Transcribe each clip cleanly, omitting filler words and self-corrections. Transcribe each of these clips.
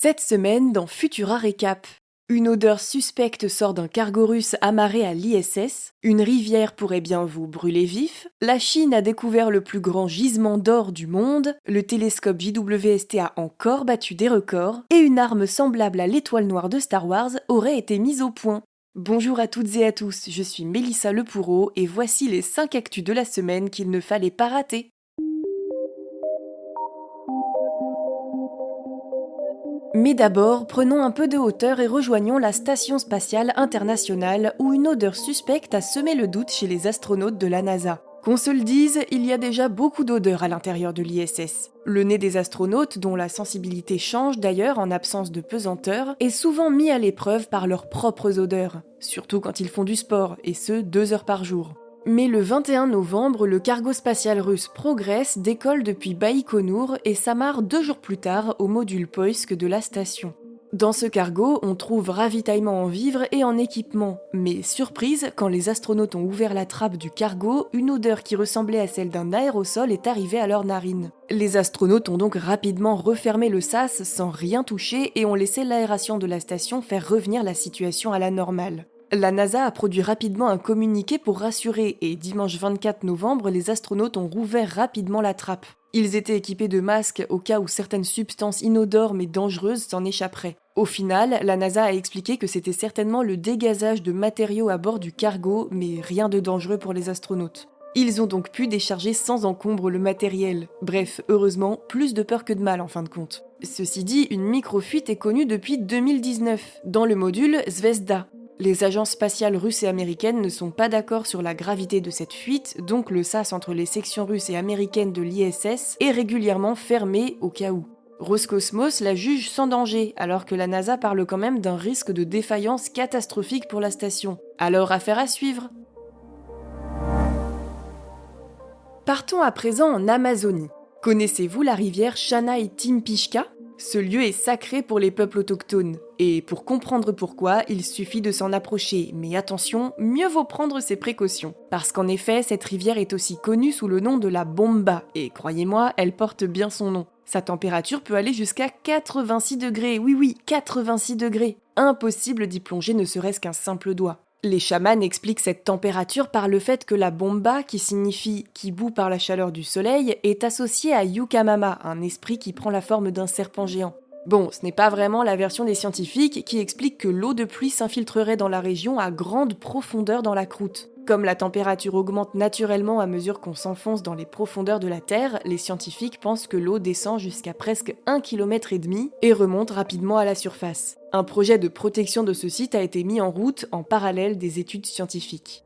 Cette semaine, dans Futura Récap, une odeur suspecte sort d'un cargo russe amarré à l'ISS, une rivière pourrait bien vous brûler vif, la Chine a découvert le plus grand gisement d'or du monde, le télescope JWST a encore battu des records, et une arme semblable à l'étoile noire de Star Wars aurait été mise au point. Bonjour à toutes et à tous, je suis Mélissa Lepoureau et voici les 5 actus de la semaine qu'il ne fallait pas rater. Mais d'abord, prenons un peu de hauteur et rejoignons la Station spatiale internationale où une odeur suspecte a semé le doute chez les astronautes de la NASA. Qu'on se le dise, il y a déjà beaucoup d'odeurs à l'intérieur de l'ISS. Le nez des astronautes, dont la sensibilité change d'ailleurs en absence de pesanteur, est souvent mis à l'épreuve par leurs propres odeurs, surtout quand ils font du sport, et ce 2 heures par jour. Mais le 21 novembre, le cargo spatial russe Progress décolle depuis Baïkonour et s'amarre 2 jours plus tard au module Poïsk de la station. Dans ce cargo, on trouve ravitaillement en vivres et en équipement. Mais surprise, quand les astronautes ont ouvert la trappe du cargo, une odeur qui ressemblait à celle d'un aérosol est arrivée à leurs narines. Les astronautes ont donc rapidement refermé le sas sans rien toucher et ont laissé l'aération de la station faire revenir la situation à la normale. La NASA a produit rapidement un communiqué pour rassurer et dimanche 24 novembre, les astronautes ont rouvert rapidement la trappe. Ils étaient équipés de masques au cas où certaines substances inodores mais dangereuses s'en échapperaient. Au final, la NASA a expliqué que c'était certainement le dégazage de matériaux à bord du cargo, mais rien de dangereux pour les astronautes. Ils ont donc pu décharger sans encombre le matériel. Bref, heureusement, plus de peur que de mal en fin de compte. Ceci dit, une microfuite est connue depuis 2019, dans le module Zvezda. Les agences spatiales russes et américaines ne sont pas d'accord sur la gravité de cette fuite, donc le sas entre les sections russes et américaines de l'ISS est régulièrement fermé au cas où. Roscosmos la juge sans danger, alors que la NASA parle quand même d'un risque de défaillance catastrophique pour la station. Alors affaire à suivre. Partons à présent en Amazonie. Connaissez-vous la rivière Chanay-Timpishka ? Ce lieu est sacré pour les peuples autochtones. Et pour comprendre pourquoi, il suffit de s'en approcher. Mais attention, mieux vaut prendre ses précautions. Parce qu'en effet, cette rivière est aussi connue sous le nom de la Bomba. Et croyez-moi, elle porte bien son nom. Sa température peut aller jusqu'à 86 degrés. Oui, 86 degrés. Impossible d'y plonger ne serait-ce qu'un simple doigt. Les chamans expliquent cette température par le fait que la bomba, qui signifie « qui bout par la chaleur du soleil », est associée à Yukamama, un esprit qui prend la forme d'un serpent géant. Bon, ce n'est pas vraiment la version des scientifiques qui explique que l'eau de pluie s'infiltrerait dans la région à grande profondeur dans la croûte. Comme la température augmente naturellement à mesure qu'on s'enfonce dans les profondeurs de la Terre, les scientifiques pensent que l'eau descend jusqu'à presque 1,5 km et remonte rapidement à la surface. Un projet de protection de ce site a été mis en route en parallèle des études scientifiques.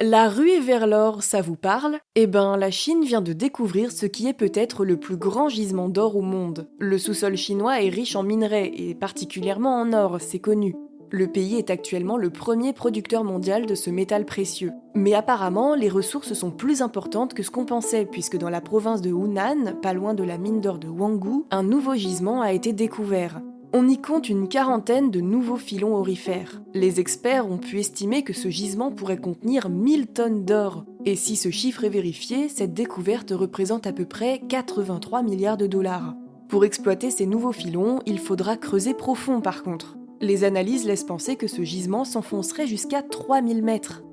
La ruée vers l'or, ça vous parle ? Eh ben, la Chine vient de découvrir ce qui est peut-être le plus grand gisement d'or au monde. Le sous-sol chinois est riche en minerais, et particulièrement en or, c'est connu. Le pays est actuellement le premier producteur mondial de ce métal précieux. Mais apparemment, les ressources sont plus importantes que ce qu'on pensait, puisque dans la province de Hunan, pas loin de la mine d'or de Wanggu, un nouveau gisement a été découvert. On y compte une 40aine de nouveaux filons aurifères. Les experts ont pu estimer que ce gisement pourrait contenir 1000 tonnes d'or. Et si ce chiffre est vérifié, cette découverte représente à peu près 83 milliards de dollars. Pour exploiter ces nouveaux filons, il faudra creuser profond par contre. Les analyses laissent penser que ce gisement s'enfoncerait jusqu'à 3000 mètres.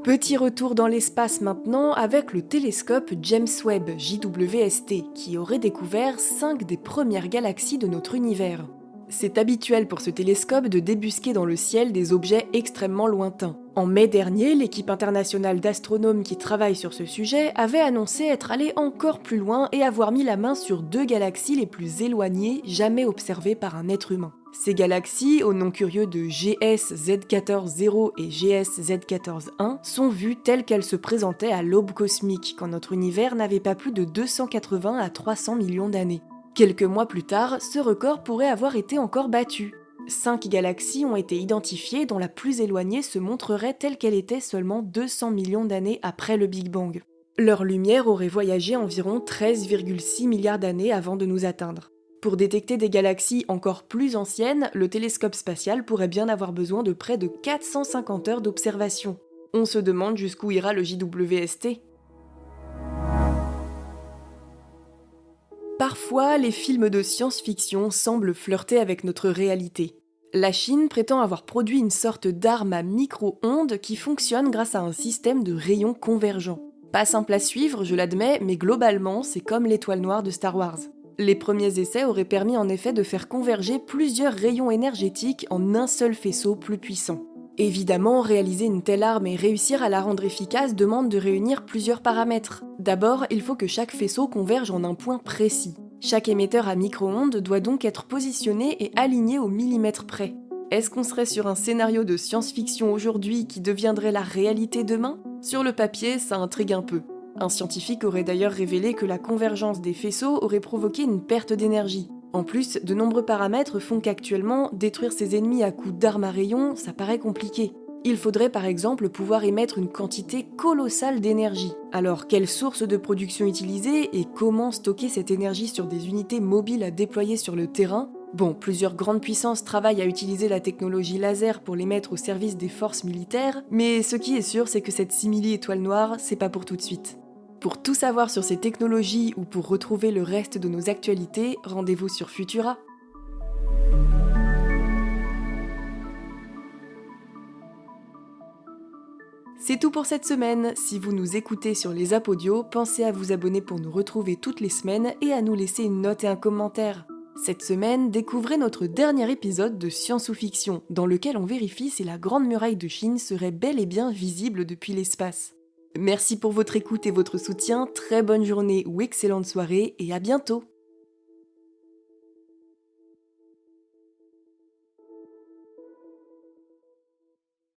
Petit retour dans l'espace maintenant avec le télescope James Webb JWST qui aurait découvert 5 des premières galaxies de notre univers. C'est habituel pour ce télescope de débusquer dans le ciel des objets extrêmement lointains. En mai dernier, l'équipe internationale d'astronomes qui travaille sur ce sujet avait annoncé être allée encore plus loin et avoir mis la main sur 2 galaxies les plus éloignées jamais observées par un être humain. Ces galaxies, au nom curieux de GS Z14-0 et GS Z14-1, sont vues telles qu'elles se présentaient à l'aube cosmique, quand notre univers n'avait pas plus de 280 à 300 millions d'années. Quelques mois plus tard, ce record pourrait avoir été encore battu. 5 galaxies ont été identifiées dont la plus éloignée se montrerait telle qu'elle était seulement 200 millions d'années après le Big Bang. Leur lumière aurait voyagé environ 13,6 milliards d'années avant de nous atteindre. Pour détecter des galaxies encore plus anciennes, le télescope spatial pourrait bien avoir besoin de près de 450 heures d'observation. On se demande jusqu'où ira le JWST. Parfois, les films de science-fiction semblent flirter avec notre réalité. La Chine prétend avoir produit une sorte d'arme à micro-ondes qui fonctionne grâce à un système de rayons convergents. Pas simple à suivre, je l'admets, mais globalement, c'est comme l'étoile noire de Star Wars. Les premiers essais auraient permis en effet de faire converger plusieurs rayons énergétiques en un seul faisceau plus puissant. Évidemment, réaliser une telle arme et réussir à la rendre efficace demande de réunir plusieurs paramètres. D'abord, il faut que chaque faisceau converge en un point précis. Chaque émetteur à micro-ondes doit donc être positionné et aligné au millimètre près. Est-ce qu'on serait sur un scénario de science-fiction aujourd'hui qui deviendrait la réalité demain ? Sur le papier, ça intrigue un peu. Un scientifique aurait d'ailleurs révélé que la convergence des faisceaux aurait provoqué une perte d'énergie. En plus, de nombreux paramètres font qu'actuellement, détruire ses ennemis à coups d'armes à rayons, ça paraît compliqué. Il faudrait par exemple pouvoir émettre une quantité colossale d'énergie. Alors, quelle source de production utiliser et comment stocker cette énergie sur des unités mobiles à déployer sur le terrain ? Bon, plusieurs grandes puissances travaillent à utiliser la technologie laser pour les mettre au service des forces militaires, mais ce qui est sûr, c'est que cette simili-étoile noire, c'est pas pour tout de suite. Pour tout savoir sur ces technologies ou pour retrouver le reste de nos actualités, rendez-vous sur Futura. C'est tout pour cette semaine. Si vous nous écoutez sur les apps audio, pensez à vous abonner pour nous retrouver toutes les semaines et à nous laisser une note et un commentaire. Cette semaine, découvrez notre dernier épisode de Science ou Fiction, dans lequel on vérifie si la Grande Muraille de Chine serait bel et bien visible depuis l'espace. Merci pour votre écoute et votre soutien, très bonne journée ou excellente soirée et à bientôt!